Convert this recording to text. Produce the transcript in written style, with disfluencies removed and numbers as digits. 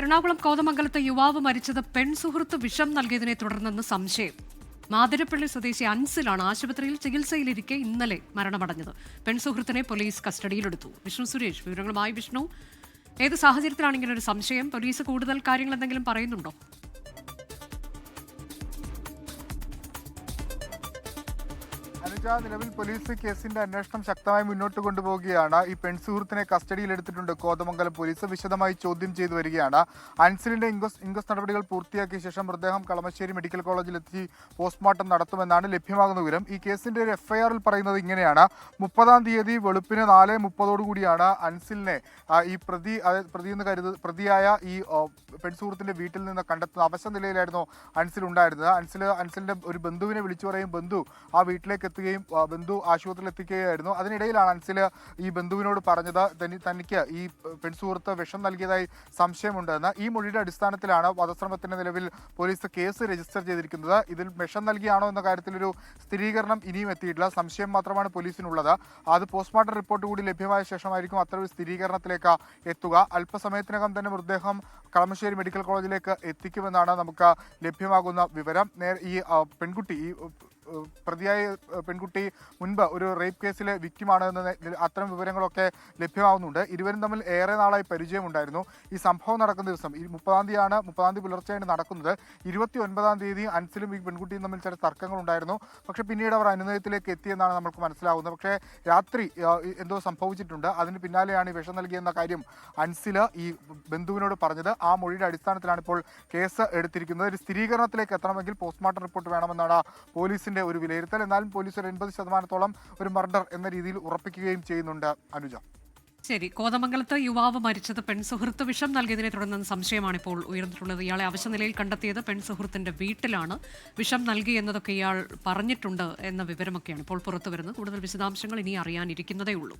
എറണാകുളം കോതമംഗലത്ത് യുവാവ് മരിച്ചത് പെൺസുഹൃത്ത് വിഷം നൽകിയതിനെ തുടർന്നെന്ന് സംശയം. മാതിരപ്പള്ളി സ്വദേശി അൻസിലാണ് ആശുപത്രിയിൽ ചികിത്സയിലിരിക്കെ ഇന്നലെ മരണമടഞ്ഞത്. പെൺസുഹൃത്തിനെ പോലീസ് കസ്റ്റഡിയിലെടുത്തു. വിഷ്ണു സുരേഷ് വിവരങ്ങളുമായി. വിഷ്ണു, ഏത് സാഹചര്യത്തിലാണ് ഇങ്ങനെ ഒരു സംശയം? പോലീസ് കൂടുതൽ കാര്യങ്ങൾ എന്തെങ്കിലും പറയുന്നുണ്ടോ? നിലവിൽ പോലീസ് കേസിന്റെ അന്വേഷണം ശക്തമായി മുന്നോട്ട് കൊണ്ടുപോവുകയാണ്. ഈ പെൺസുഹൃത്തിനെ കസ്റ്റഡിയിലെടുത്തിട്ടുണ്ട് കോതമംഗലം പോലീസ്. വിശദമായി ചോദ്യം ചെയ്തു വരികയാണ്. അൻസിലിന്റെ ഇൻക്വസ്റ്റ് നടപടികൾ പൂർത്തിയാക്കിയ ശേഷം മൃതദേഹം കളമശ്ശേരി മെഡിക്കൽ കോളേജിലെത്തി പോസ്റ്റ്മോർട്ടം നടത്തുമെന്നാണ് ലഭ്യമാകുന്ന വിവരം. ഈ കേസിന്റെ ഒരു എഫ്ഐആറിൽ പറയുന്നത് ഇങ്ങനെയാണ്: 30-ാം തീയതി വെളുപ്പിന് 4:30 അൻസിലിനെ ഈ പ്രതിയായ ഈ പെൺസുഹൃത്തിന്റെ വീട്ടിൽ നിന്ന് കണ്ടെത്തുന്ന അവശ നിലയിലായിരുന്നു അൻസിൽ ഉണ്ടായിരുന്നത്. അൻസിലിന്റെ ഒരു ബന്ധുവിനെ വിളിച്ചു പറയും. ബന്ധു ആ വീട്ടിലേക്ക് എത്തുകയും ബന്ധു ആശുപത്രിയിൽ എത്തിക്കുകയായിരുന്നു. അതിനിടയിലാണ് അൻസിൽ ഈ ബന്ധുവിനോട് പറഞ്ഞത് തനിക്ക് ഈ പെൺസുഹൃത്ത് വിഷം നൽകിയതായി സംശയമുണ്ടെന്ന്. ഈ മൊഴിയുടെ അടിസ്ഥാനത്തിലാണ് വധശ്രമത്തിന്റെ നിലവിൽ പോലീസ് കേസ് രജിസ്റ്റർ ചെയ്തിരിക്കുന്നത്. ഇതിൽ വിഷം നൽകിയാണോ എന്ന കാര്യത്തിലൊരു സ്ഥിരീകരണം ഇനിയും എത്തിയിട്ടില്ല. സംശയം മാത്രമാണ് പോലീസിനുള്ളത്. അത് പോസ്റ്റ്മോർട്ടം റിപ്പോർട്ട് കൂടി ലഭ്യമായ ശേഷമായിരിക്കും അത്തരമൊരു സ്ഥിരീകരണത്തിലേക്ക് എത്തുക. അല്പസമയത്തിനകം തന്നെ മൃതദേഹം കളമശ്ശേരി മെഡിക്കൽ കോളേജിലേക്ക് എത്തിക്കുമെന്നാണ് നമുക്ക് ലഭ്യമാകുന്ന വിവരം. ഈ പ്രതിയായ പെൺകുട്ടി മുൻപ് ഒരു റേപ്പ് കേസിലെ വിക്ടിമാണ് എന്ന അത്തരം വിവരങ്ങളൊക്കെ ലഭ്യമാവുന്നുണ്ട്. ഇരുവരും തമ്മിൽ ഏറെ നാളായി പരിചയമുണ്ടായിരുന്നു. ഈ സംഭവം നടക്കുന്ന ദിവസം 30-ാം തീയതി പുലർച്ചെയാണ് നടക്കുന്നത്. 29-ാം തീയതി അൻസിലും ഈ പെൺകുട്ടിയും തമ്മിൽ ചില തർക്കങ്ങൾ ഉണ്ടായിരുന്നു. പക്ഷേ പിന്നീട് അവർ അനുനയത്തിലേക്ക് എത്തിയെന്നാണ് നമുക്ക് മനസ്സിലാവുന്നത്. പക്ഷേ രാത്രി എന്തോ സംഭവിച്ചിട്ടുണ്ട്. അതിന് പിന്നാലെയാണ് ഈ വിഷം നൽകിയെന്ന കാര്യം അൻസിൽ ഈ ബന്ധുവിനോട് പറഞ്ഞത്. ആ മൊഴിയുടെ അടിസ്ഥാനത്തിലാണ് ഇപ്പോൾ കേസ് എടുത്തിരിക്കുന്നത്. ഒരു സ്ഥിരീകരണത്തിലേക്ക് എത്തണമെങ്കിൽ പോസ്റ്റ്മോർട്ടം റിപ്പോർട്ട് വേണമെന്നാണ് പോലീസിന്റെ ഒരു വിലയിരുത്തൽ. എന്നാലും പോലീസ് ഒരു 80% ഒരു മർഡർ എന്ന രീതിയിൽ ഉറപ്പിക്കുകയും ചെയ്യുന്നുണ്ട്. അനുജ, ശരി. കോതമംഗലത്ത് യുവാവ് മരിച്ചത് പെൺസുഹൃത്ത് വിഷം നൽകിയതിനെ തുടർന്ന് സംശയമാണ് ഇപ്പോൾ ഉയർന്നിട്ടുള്ളത്. ഇയാളെ അവശനിലയിൽ കണ്ടെത്തിയത് പെൺസുഹൃത്തിന്റെ വീട്ടിലാണ്. വിഷം നൽകി എന്നതൊക്കെ ഇയാൾ പറഞ്ഞിട്ടുണ്ട് എന്ന വിവരമൊക്കെയാണ് ഇപ്പോൾ പുറത്തുവരുന്നത്. കൂടുതൽ വിശദാംശങ്ങൾ ഇനി അറിയാനിരിക്കുന്നതേ ഉള്ളൂ.